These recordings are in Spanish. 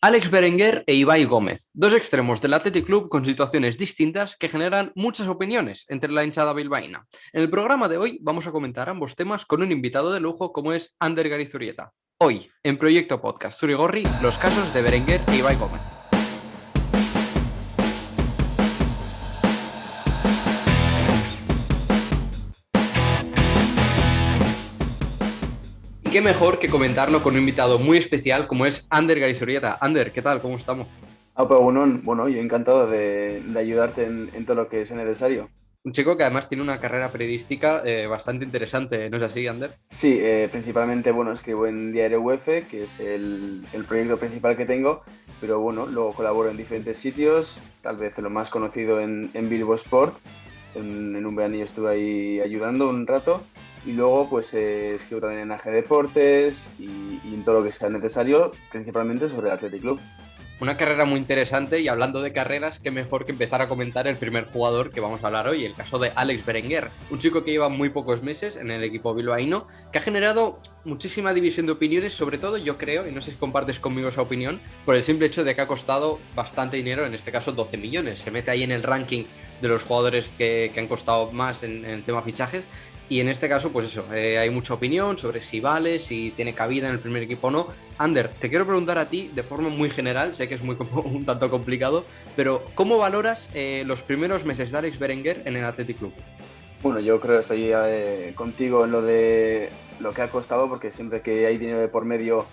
Alex Berenguer e Ibai Gómez, dos extremos del Athletic Club con situaciones distintas que generan muchas opiniones entre la hinchada bilbaína. En el programa de hoy vamos a comentar ambos temas con un invitado de lujo como es Ander Garizurieta. Hoy, en Proyecto Podcast Zurigorri, los casos de Berenguer e Ibai Gómez. Qué mejor que comentarlo con un invitado muy especial como es Ander Garizurieta. Ander, ¿qué tal? ¿Cómo estamos? Pues bueno, yo encantado de ayudarte en todo lo que sea necesario. Un chico que además tiene una carrera periodística bastante interesante, ¿no es así, Ander? Sí, principalmente, escribo en Diario UF, que es el proyecto principal que tengo, pero bueno, luego colaboro en diferentes sitios, tal vez lo más conocido en Bilbo Sport. En un veranillo estuve ahí ayudando un rato, y luego pues escribo también en AG Deportes y en todo lo que sea necesario, principalmente sobre el Athletic Club. Una carrera muy interesante y hablando de carreras, qué mejor que empezar a comentar el primer jugador que vamos a hablar hoy, el caso de Alex Berenguer, un chico que lleva muy pocos meses en el equipo bilbaíno, que ha generado muchísima división de opiniones, sobre todo yo creo, y no sé si compartes conmigo esa opinión, por el simple hecho de que ha costado bastante dinero, en este caso 12 millones, se mete ahí en el ranking de los jugadores que han costado más en el tema fichajes. Y en este caso, pues eso, hay mucha opinión sobre si vale, si tiene cabida en el primer equipo o no. Ander, te quiero preguntar a ti de forma muy general, sé que es un tanto complicado, pero ¿cómo valoras los primeros meses de Alex Berenguer en el Athletic Club? Bueno, yo creo que estoy contigo en lo de lo que ha costado, porque siempre que hay dinero de por medio,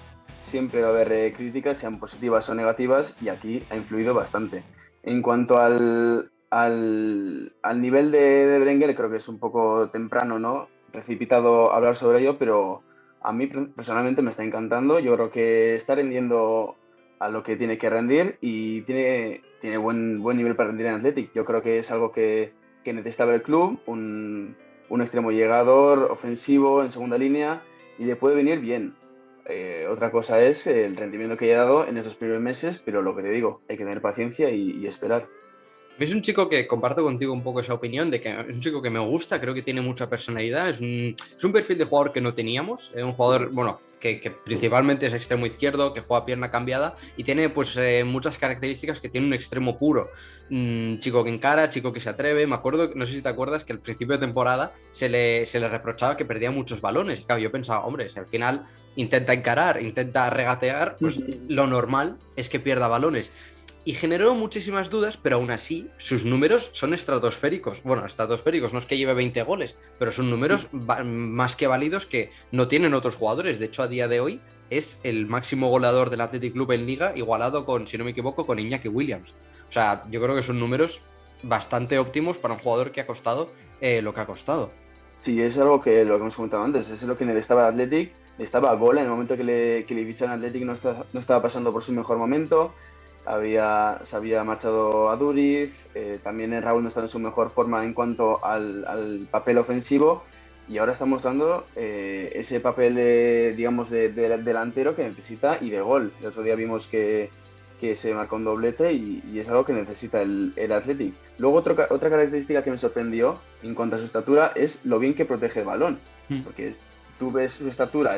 siempre va a haber críticas, sean positivas o negativas, y aquí ha influido bastante. En cuanto al nivel de Berenguer, creo que es un poco temprano, ¿no? Precipitado hablar sobre ello, pero a mí personalmente me está encantando. Yo creo que está rendiendo a lo que tiene que rendir y tiene buen nivel para rendir en Athletic. Yo creo que es algo que necesitaba el club, un extremo llegador, ofensivo, en segunda línea, y le puede venir bien. Otra cosa es el rendimiento que haya dado en esos primeros meses, pero lo que te digo, hay que tener paciencia y esperar. Es un chico que comparto contigo un poco esa opinión de que es un chico que me gusta, creo que tiene mucha personalidad, es un perfil de jugador que no teníamos, un jugador, bueno, que principalmente es extremo izquierdo, que juega pierna cambiada y tiene pues muchas características que tiene un extremo puro. Chico que encara, chico que se atreve, me acuerdo, no sé si te acuerdas que al principio de temporada se le reprochaba que perdía muchos balones y claro, yo pensaba, hombre, si al final intenta encarar, intenta regatear, pues lo normal es que pierda balones y generó muchísimas dudas, pero aún así sus números son estratosféricos. Bueno, estratosféricos, no es que lleve 20 goles, pero son números más que válidos que no tienen otros jugadores. De hecho, a día de hoy es el máximo goleador del Athletic Club en Liga, igualado con, si no me equivoco, con Iñaki Williams. O sea, yo creo que son números bastante óptimos para un jugador que ha costado lo que ha costado. Sí, es algo que lo que hemos comentado antes, es lo que necesitaba el Athletic, estaba a gol en el momento que le ficharon al Athletic, no estaba pasando por su mejor momento, se había marchado a Duriz, también Raúl no estaba en su mejor forma en cuanto al papel ofensivo, y ahora está mostrando ese papel, digamos, de delantero que necesita y de gol. El otro día vimos que se marcó un doblete y es algo que necesita el Athletic. Luego otra característica que me sorprendió en cuanto a su estatura es lo bien que protege el balón, porque tú ves su estatura,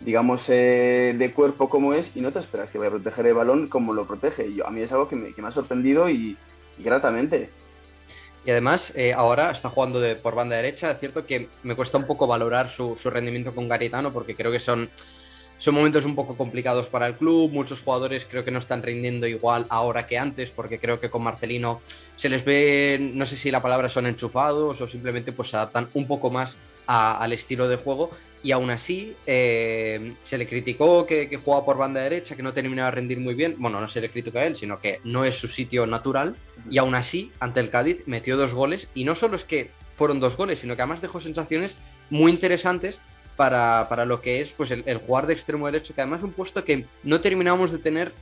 digamos, de cuerpo como es, y no te esperas que vaya a proteger el balón como lo protege. A mí es algo que me ha sorprendido y gratamente. Y además, ahora está jugando por banda derecha. Es cierto que me cuesta un poco valorar su rendimiento con Garitano porque creo que son momentos un poco complicados para el club. Muchos jugadores creo que no están rindiendo igual ahora que antes porque creo que con Marcelino se les ve, no sé si la palabra son enchufados o simplemente pues se adaptan un poco más al estilo de juego. Y aún así, se le criticó que jugaba por banda derecha, que no terminaba de rendir muy bien. Bueno, no se le critica a él, sino que no es su sitio natural. Y aún así, ante el Cádiz, metió 2 goles. Y no solo es que fueron 2 goles, sino que además dejó sensaciones muy interesantes para lo que es pues el jugar de extremo derecho, que además es un puesto que no terminamos de tener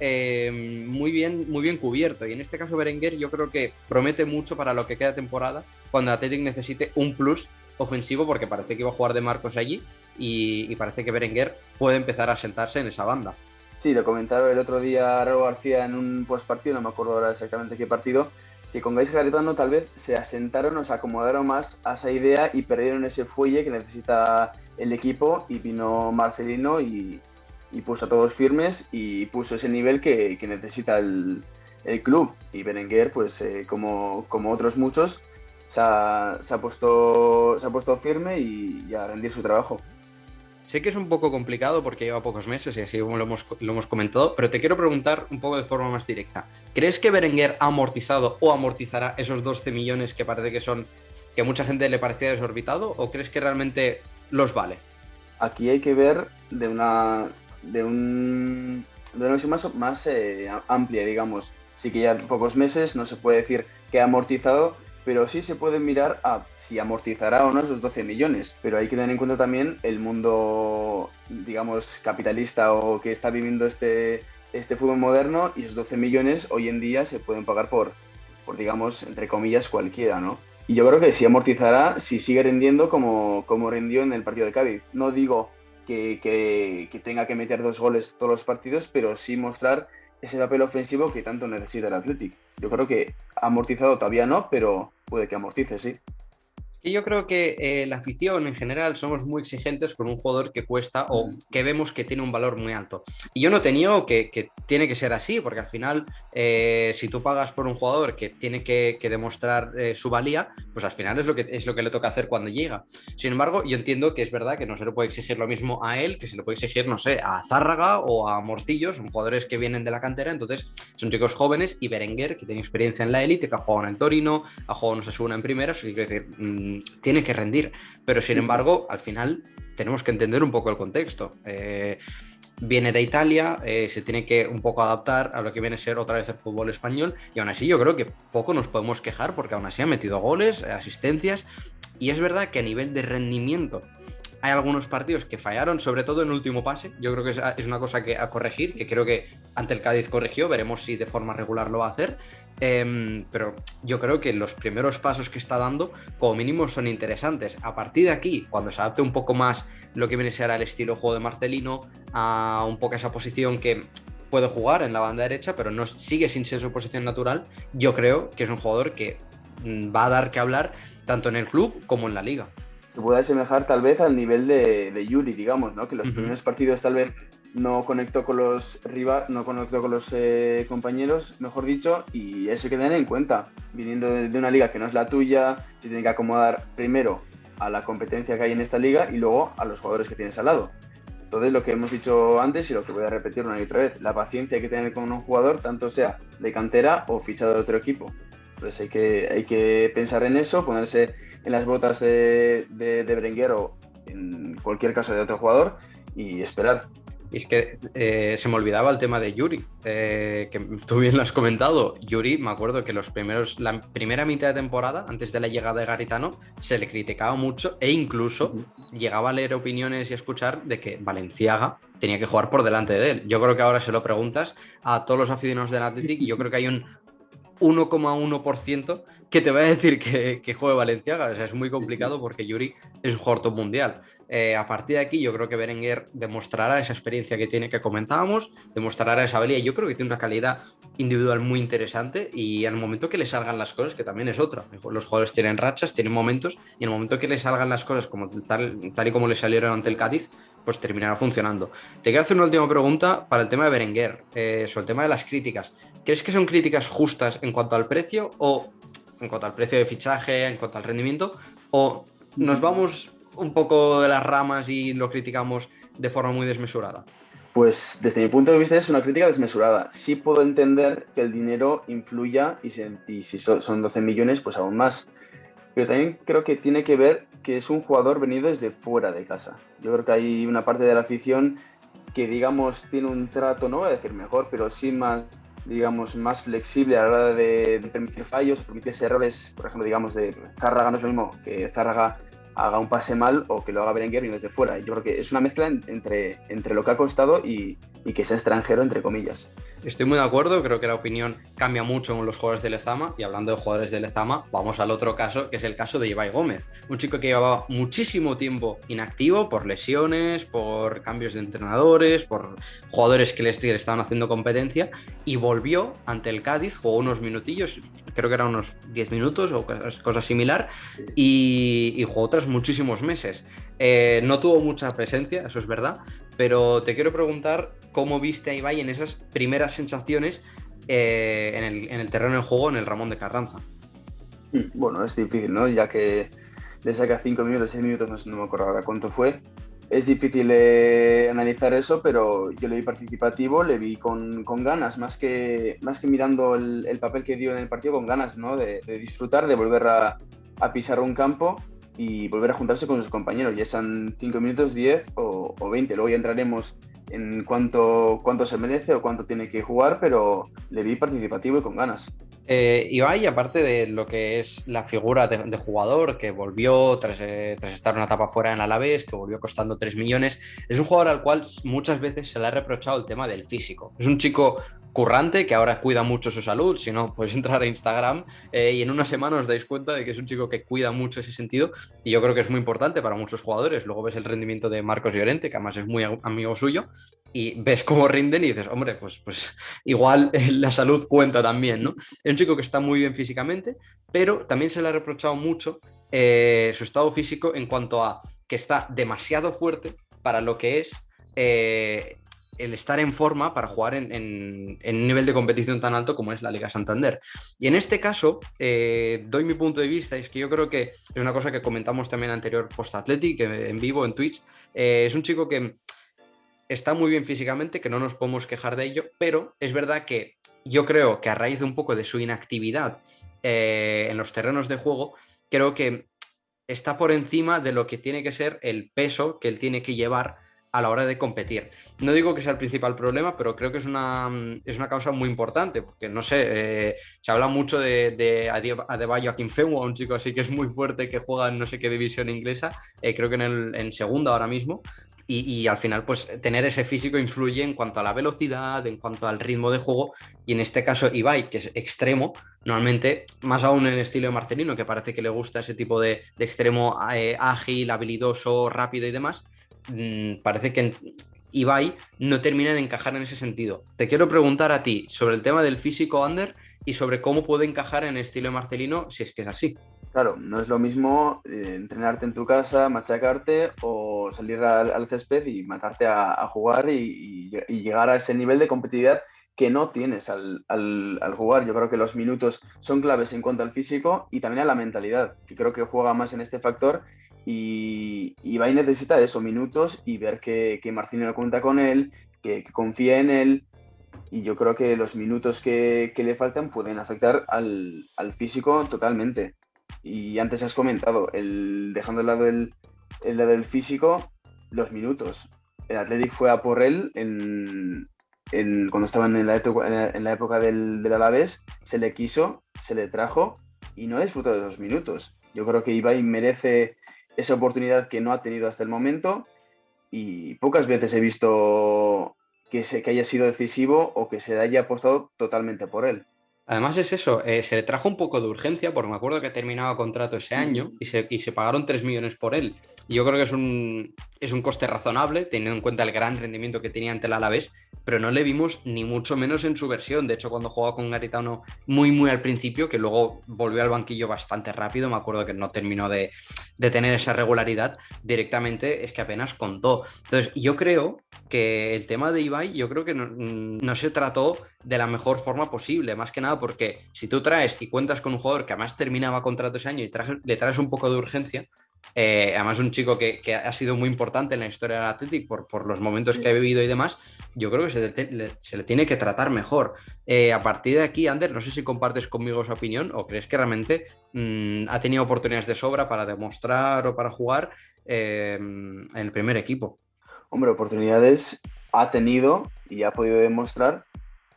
muy bien cubierto. Y en este caso, Berenguer, yo creo que promete mucho para lo que queda temporada, cuando el Athletic necesite un plus ofensivo, porque parece que iba a jugar de Marcos allí y parece que Berenguer puede empezar a sentarse en esa banda. Sí, lo comentaron el otro día Raúl García en un postpartido, no me acuerdo ahora exactamente qué partido, que con Gais Garitano tal vez se asentaron o se acomodaron más a esa idea y perdieron ese fuelle que necesita el equipo, y vino Marcelino y puso a todos firmes y puso ese nivel que necesita el club. Y Berenguer, pues como otros muchos, se ha puesto firme y a rendir su trabajo. Sé que es un poco complicado porque lleva pocos meses y así como lo hemos comentado, pero te quiero preguntar un poco de forma más directa. ¿Crees que Berenguer ha amortizado o amortizará esos 12 millones que parece que a mucha gente le parecía desorbitado, o crees que realmente los vale? Aquí hay que ver de una visión más amplia, digamos. Sí que ya pocos meses, no se puede decir que ha amortizado, pero sí se puede mirar a si amortizará o no esos 12 millones. Pero hay que tener en cuenta también el mundo, digamos, capitalista o que está viviendo este fútbol moderno, y esos 12 millones hoy en día se pueden pagar por digamos, entre comillas, cualquiera, ¿no? Y yo creo que sí amortizará si sigue rindiendo como rindió en el partido de Cádiz. No digo que tenga que meter 2 goles todos los partidos, pero sí mostrar ese papel ofensivo que tanto necesita el Athletic. Yo creo que amortizado todavía no, pero puede que amortice, sí. Y yo creo que la afición en general somos muy exigentes con un jugador que cuesta o que vemos que tiene un valor muy alto. Y yo no te niego que tiene que ser así, porque al final, si tú pagas por un jugador que tiene que demostrar su valía, pues al final es lo que le toca hacer cuando llega. Sin embargo, yo entiendo que es verdad que no se le puede exigir lo mismo a él que se le puede exigir, no sé, a Zárraga o a Morcillo, son jugadores que vienen de la cantera, entonces son chicos jóvenes, y Berenguer, que tiene experiencia en la élite, que ha jugado en el Torino, ha jugado en Osasuna en primera, eso quiere decir, tiene que rendir, pero sin embargo, al final tenemos que entender un poco el contexto. Viene de Italia, se tiene que un poco adaptar a lo que viene a ser otra vez el fútbol español, y aún así yo creo que poco nos podemos quejar porque aún así ha metido goles, asistencias, y es verdad que a nivel de rendimiento hay algunos partidos que fallaron, sobre todo en el último pase. Yo creo que es una cosa a corregir, que creo que ante el Cádiz corrigió, veremos si de forma regular lo va a hacer. Pero yo creo que los primeros pasos que está dando, como mínimo, son interesantes. A partir de aquí, cuando se adapte un poco más lo que viene a ser al estilo juego de Marcelino, a un poco esa posición que puede jugar en la banda derecha, pero no sigue sin ser su posición natural, yo creo que es un jugador que va a dar que hablar tanto en el club como en la liga. Se puede asemejar tal vez al nivel de Yuri, digamos, ¿no? Que los primeros partidos tal vez no conectó con los no conectó con los compañeros, mejor dicho, y eso hay que tener en cuenta. Viniendo de una liga que no es la tuya, se tiene que acomodar primero a la competencia que hay en esta liga y luego a los jugadores que tienes al lado. Entonces, lo que hemos dicho antes y lo que voy a repetir una y otra vez, la paciencia hay que tener con un jugador, tanto sea de cantera o fichado de otro equipo. Entonces hay que pensar en eso, ponerse en las botas de Berenguer o en cualquier caso de otro jugador y esperar. Y es que se me olvidaba el tema de Yuri, que tú bien lo has comentado. Yuri, me acuerdo que la primera mitad de temporada, antes de la llegada de Garitano, se le criticaba mucho e incluso llegaba a leer opiniones y a escuchar de que Valenciaga tenía que jugar por delante de él. Yo creo que ahora se lo preguntas a todos los aficionados del Athletic y yo creo que hay un 1,1% que te va a decir que juegue Valenciaga. O sea, es muy complicado porque Yuri es un jugador top mundial. A partir de aquí yo creo que Berenguer demostrará esa experiencia que tiene, que comentábamos, demostrará esa habilidad. Yo creo que tiene una calidad individual muy interesante, y en el momento que le salgan las cosas, que también es otra, los jugadores tienen rachas, tienen momentos, y en el momento que le salgan las cosas como tal y como le salieron ante el Cádiz, pues terminará funcionando. Te quiero hacer una última pregunta para el tema de Berenguer, sobre el tema de las críticas. ¿Crees que son críticas justas en cuanto al precio, o en cuanto al precio de fichaje, en cuanto al rendimiento, o nos vamos un poco de las ramas y lo criticamos de forma muy desmesurada? Pues desde mi punto de vista es una crítica desmesurada. Sí puedo entender que el dinero influya y si son 12 millones, pues aún más. Pero también creo que tiene que ver que es un jugador venido desde fuera de casa. Yo creo que hay una parte de la afición que, digamos, tiene un trato, no voy a decir mejor, pero sí más, digamos, más flexible a la hora de permitir fallos, permitirse errores. Por ejemplo, digamos, de Zárraga no es lo mismo que Zárraga haga un pase mal o que lo haga Berenguer y no desde fuera. Yo creo que es una mezcla entre lo que ha costado y que sea extranjero, entre comillas. Estoy muy de acuerdo, creo que la opinión cambia mucho con los jugadores de Lezama, y hablando de jugadores de Lezama, vamos al otro caso, que es el caso de Ibai Gómez, un chico que llevaba muchísimo tiempo inactivo por lesiones, por cambios de entrenadores, por jugadores que le estaban haciendo competencia, y volvió ante el Cádiz, jugó unos minutillos, creo que eran unos 10 minutos o cosa similar, y jugó tras muchísimos meses. No tuvo mucha presencia, eso es verdad, pero te quiero preguntar cómo viste a Ibai en esas primeras sensaciones en el terreno de juego en el Ramón de Carranza. Bueno, es difícil, ¿no? Ya que le saca 5 minutos, 6 minutos, no me acuerdo ahora cuánto fue. Es difícil analizar eso, pero yo le vi participativo, le vi con ganas, más que mirando el papel que dio en el partido, con ganas, ¿no? De disfrutar, de volver a pisar un campo y volver a juntarse con sus compañeros. Ya sean 5 minutos, 10 o 20. Luego ya entraremos en cuánto se merece o cuánto tiene que jugar, pero le vi participativo y con ganas. Ibai, aparte de lo que es la figura de jugador que volvió tras estar una etapa fuera en Alavés, que volvió costando 3 millones, es un jugador al cual muchas veces se le ha reprochado el tema del físico. Es un chico currante que ahora cuida mucho su salud, si no, podéis entrar a Instagram y en una semana os dais cuenta de que es un chico que cuida mucho ese sentido y yo creo que es muy importante para muchos jugadores. Luego ves el rendimiento de Marcos Llorente, que además es muy amigo suyo, y ves cómo rinden y dices, hombre, pues igual la salud cuenta también, ¿no? Es un chico que está muy bien físicamente, pero también se le ha reprochado mucho su estado físico en cuanto a que está demasiado fuerte para lo que es el estar en forma para jugar en un nivel de competición tan alto como es la Liga Santander. Y en este caso, doy mi punto de vista, es que yo creo que es una cosa que comentamos también anterior post-Athletic, en vivo, en Twitch, es un chico que está muy bien físicamente, que no nos podemos quejar de ello, pero es verdad que yo creo que a raíz de un poco de su inactividad en los terrenos de juego, creo que está por encima de lo que tiene que ser el peso que él tiene que llevar a la hora de competir. No digo que sea el principal problema, pero creo que es una causa muy importante, porque no sé, se habla mucho de Adebayo Akinfenwa, un chico así que es muy fuerte, que juega en no sé qué división inglesa, creo que en segunda ahora mismo, y al final, pues tener ese físico influye en cuanto a la velocidad, en cuanto al ritmo de juego, y en este caso Ibai, que es extremo, normalmente, más aún en el estilo de Marcelino, que parece que le gusta ese tipo de extremo ágil, habilidoso, rápido y demás, parece que Ibai no termina de encajar en ese sentido. Te quiero preguntar a ti sobre el tema del físico, Ander, y sobre cómo puede encajar en el estilo de Marcelino, si es que es así. Claro, no es lo mismo entrenarte en tu casa, machacarte o salir al césped y matarte a jugar y llegar a ese nivel de competitividad que no tienes al jugar. Yo creo que los minutos son claves en cuanto al físico y también a la mentalidad, que creo que juega más en este factor y Ibai necesita eso, minutos y ver que Marcinho cuenta con él, que confía en él y yo creo que los minutos que le faltan pueden afectar al físico totalmente. Y antes has comentado, dejando de lado el lado del físico, los minutos. El Athletic fue a por él cuando estaban en la época del Alavés, se le quiso, se le trajo y no disfrutó de esos minutos. Yo creo que Ibai merece esa oportunidad que no ha tenido hasta el momento y pocas veces he visto que haya sido decisivo o que se haya apostado totalmente por él. Además es eso, se le trajo un poco de urgencia porque me acuerdo que terminaba contrato ese año y se pagaron 3 millones por él. Y yo creo que es un coste razonable teniendo en cuenta el gran rendimiento que tenía ante el Alavés, pero no le vimos ni mucho menos en su versión. De hecho, cuando jugaba con Garitano muy, muy al principio, que luego volvió al banquillo bastante rápido, me acuerdo que no terminó de tener esa regularidad, directamente es que apenas contó. Entonces, yo creo que el tema de Ibai, yo creo que no se trató de la mejor forma posible, más que nada porque si tú traes y cuentas con un jugador que además terminaba contrato ese año y le traes un poco de urgencia, además un chico que ha sido muy importante en la historia del Athletic por los momentos que ha vivido y demás, yo creo que se le tiene que tratar mejor. A partir de aquí, Ander, no sé si compartes conmigo esa opinión o crees que realmente ha tenido oportunidades de sobra para demostrar o para jugar en el primer equipo. Hombre, oportunidades ha tenido y ha podido demostrar,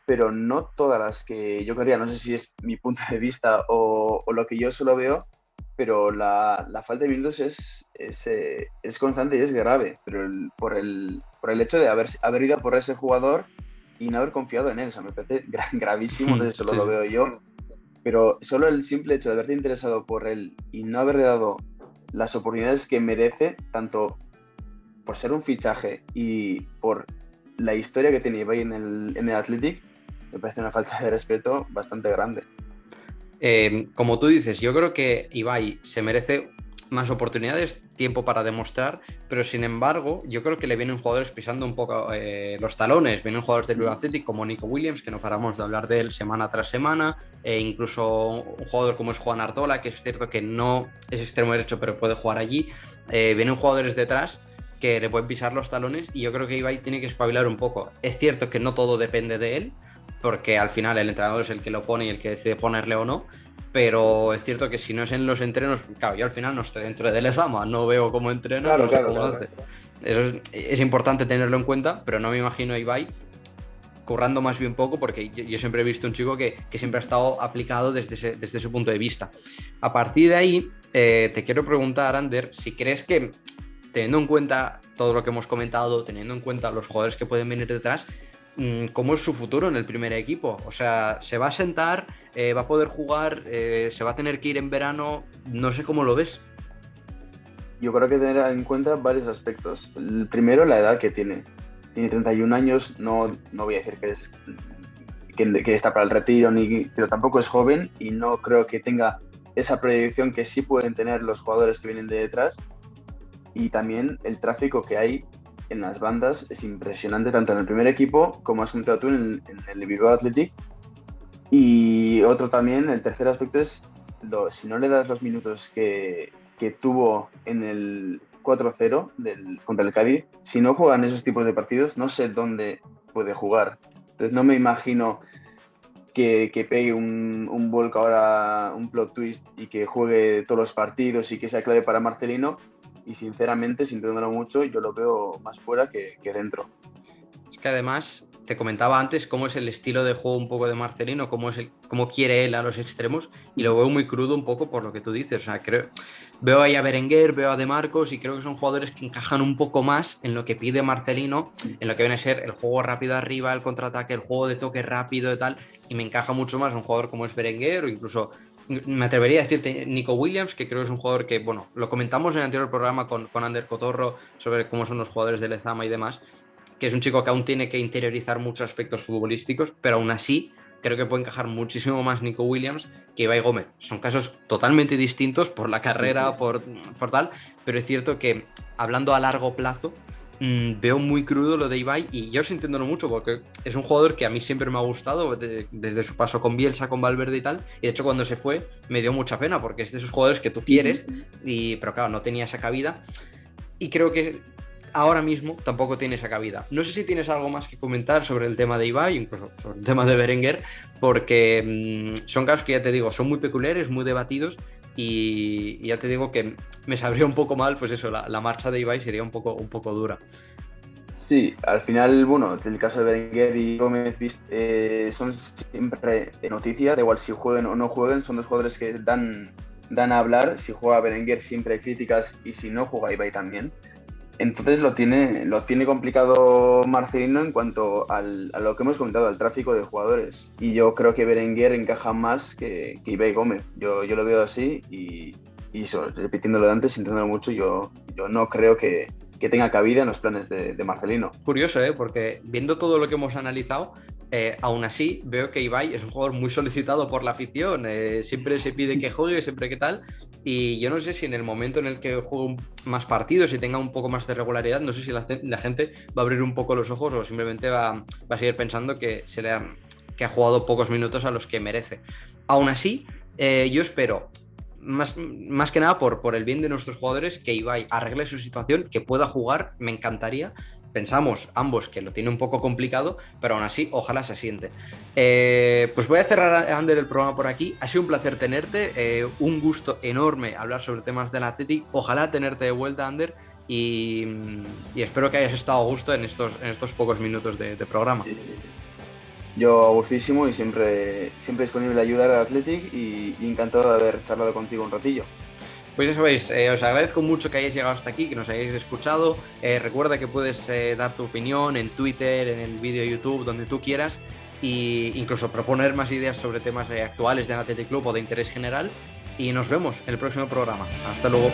pero no todas las que yo quería. No sé si es mi punto de vista o lo que yo solo veo, pero la falta de minutos es constante y es grave, pero por el hecho de haber ido por ese jugador y no haber confiado en él. O sea, me parece gravísimo, no sé si solo Sí, lo sí. veo yo, pero solo el simple hecho de haberte interesado por él y no haberle dado las oportunidades que merece, tanto por ser un fichaje y por la historia que tenía Ibai en el Athletic, me parece una falta de respeto bastante grande. Como tú dices, yo creo que Ibai se merece más oportunidades, tiempo para demostrar, pero sin embargo, yo creo que le vienen jugadores pisando un poco los talones. Vienen jugadores del Bilbao Athletic como Nico Williams, que no paramos de hablar de él semana tras semana, e incluso un jugador como es Juan Artola, que es cierto que no es extremo derecho, pero puede jugar allí. Vienen jugadores detrás que le pueden pisar los talones y yo creo que Ibai tiene que espabilar un poco. Es cierto que no todo depende de él, porque al final el entrenador es el que lo pone y el que decide ponerle o no, pero es cierto que si no es en los entrenos, claro, yo al final no estoy dentro de Lezama, no veo cómo entrena, Claro, no sé claro, cómo claro. hace. Eso es importante tenerlo en cuenta, pero no me imagino a Ibai currando más bien poco, porque yo siempre he visto un chico que siempre ha estado aplicado desde ese punto de vista. A partir de ahí, te quiero preguntar, Ander, si crees que, teniendo en cuenta todo lo que hemos comentado, teniendo en cuenta los jugadores que pueden venir detrás, ¿cómo es su futuro en el primer equipo? O sea, ¿se va a sentar? ¿Va a poder jugar? ¿Se va a tener que ir en verano? No sé cómo lo ves. Yo creo que tener en cuenta varios aspectos. El primero, la edad que tiene. Tiene 31 años, no voy a decir que está para el retiro, pero tampoco es joven y no creo que tenga esa proyección que sí pueden tener los jugadores que vienen de detrás. Y también el tráfico que hay en las bandas es impresionante, tanto en el primer equipo, como has comentado tú, en el Bilbao Athletic. Y otro también, el tercer aspecto es, si no le das los minutos que tuvo en el 4-0 contra el Cádiz, si no juegan esos tipos de partidos, no sé dónde puede jugar. Entonces no me imagino que pegue un volco ahora, un plot twist, y que juegue todos los partidos y que sea clave para Marcelino. Y sinceramente, sintiéndolo mucho, yo lo veo más fuera que dentro. Es que además, te comentaba antes cómo es el estilo de juego un poco de Marcelino, cómo quiere él a los extremos, y lo veo muy crudo un poco por lo que tú dices. O sea, veo ahí a Berenguer, veo a De Marcos, y creo que son jugadores que encajan un poco más en lo que pide Marcelino, en lo que viene a ser el juego rápido arriba, el contraataque, el juego de toque rápido y tal, y me encaja mucho más un jugador como es Berenguer, o incluso me atrevería a decirte Nico Williams, que creo que es un jugador que, bueno, lo comentamos en el anterior programa con Ander Cotorro sobre cómo son los jugadores de Lezama y demás, que es un chico que aún tiene que interiorizar muchos aspectos futbolísticos, pero aún así creo que puede encajar muchísimo más Nico Williams que Ibai Gómez. Son casos totalmente distintos por la carrera, por tal, pero es cierto que hablando a largo plazo, veo muy crudo lo de Ibai, y yo sintiéndolo mucho porque es un jugador que a mí siempre me ha gustado desde su paso con Bielsa, con Valverde y tal, y de hecho cuando se fue me dio mucha pena porque es de esos jugadores que tú quieres, pero claro, no tenía esa cabida, y creo que ahora mismo tampoco tiene esa cabida. No sé si tienes algo más que comentar sobre el tema de Ibai, incluso sobre el tema de Berenguer, porque son casos que ya te digo, son muy peculiares, muy debatidos, y ya te digo que me sabría un poco mal, pues eso, la marcha de Ibai sería un poco dura. Sí, al final, bueno, el caso de Berenguer y Gómez son siempre noticias, da igual si jueguen o no jueguen, son dos jugadores que dan a hablar. Si juega Berenguer siempre hay críticas, y si no juega Ibai también. Entonces lo tiene complicado Marcelino en cuanto a lo que hemos comentado, al tráfico de jugadores. Y yo creo que Berenguer encaja más que Ibai Gómez. Yo lo veo así, y eso, repitiéndolo de antes, sintiéndolo mucho, yo no creo que tenga cabida en los planes de Marcelino. Curioso, porque viendo todo lo que hemos analizado, aún así veo que Ibai es un jugador muy solicitado por la afición, siempre se pide que juegue, siempre que tal, y yo no sé si en el momento en el que juegue más partidos y tenga un poco más de regularidad, no sé si la gente va a abrir un poco los ojos o simplemente va a seguir pensando que ha jugado pocos minutos a los que merece. Aún así, yo espero más que nada por el bien de nuestros jugadores, que Ibai arregle su situación, que pueda jugar, me encantaría. Pensamos ambos que lo tiene un poco complicado, pero aún así, ojalá se asiente. Pues voy a cerrar, Ander, el programa por aquí. Ha sido un placer tenerte, un gusto enorme hablar sobre temas del Athletic. Ojalá tenerte de vuelta, Ander, y espero que hayas estado a gusto en estos pocos minutos de programa. Yo a gustísimo y siempre disponible a ayudar al Athletic, y encantado de haber charlado contigo un ratillo. Pues ya sabéis, os agradezco mucho que hayáis llegado hasta aquí, que nos hayáis escuchado. Recuerda que puedes dar tu opinión en Twitter, en el vídeo de YouTube, donde tú quieras, e incluso proponer más ideas sobre temas actuales del Athletic Club o de interés general. Y nos vemos en el próximo programa. Hasta luego.